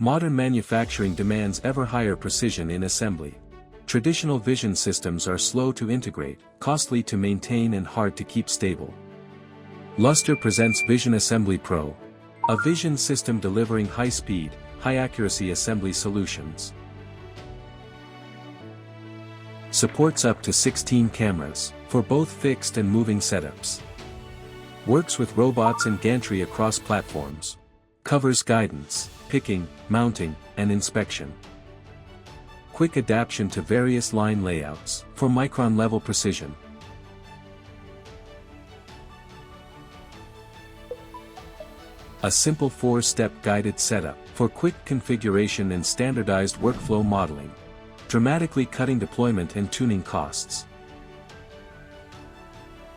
Modern manufacturing demands ever higher precision in assembly. Traditional vision systems are slow to integrate, costly to maintain and hard to keep stable. Luster presents VisionAssembly Pro, a vision system delivering high-speed, high-accuracy assembly solutions. Supports up to 16 cameras, for both fixed and moving setups. Works with robots and gantry across platforms. Covers guidance, picking, mounting, and inspection. Quick adaptation to various line layouts, for micron-level precision. A simple 4-step guided setup, for quick configuration and standardized workflow modeling. Dramatically cutting deployment and tuning costs.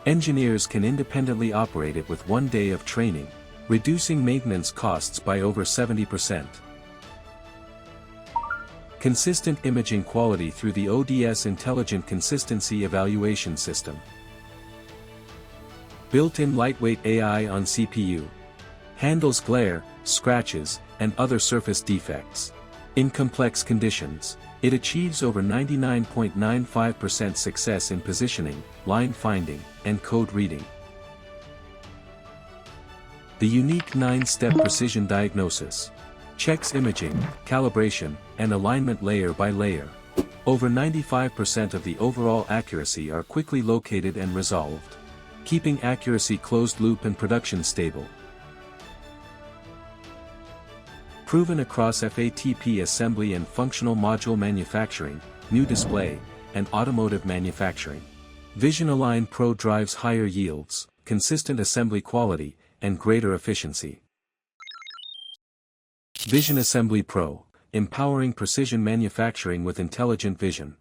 Engineers can independently operate it with 1 day of training, reducing maintenance costs by over 70%. Consistent imaging quality through the ODS Intelligent Consistency Evaluation System. Built-in lightweight AI on CPU. Handles glare, scratches, and other surface defects. In complex conditions, it achieves over 99.95% success in positioning, line finding, and code reading. The unique 9-step precision diagnosis checks imaging, calibration, and alignment layer by layer. Over 95% of the overall accuracy are quickly located and resolved, keeping accuracy closed loop and production stable. Proven across FATP assembly and functional module manufacturing, new display, and automotive manufacturing. VisionAssembly Pro drives higher yields, consistent assembly quality, and greater efficiency. VisionAssembly Pro, empowering precision manufacturing with intelligent vision.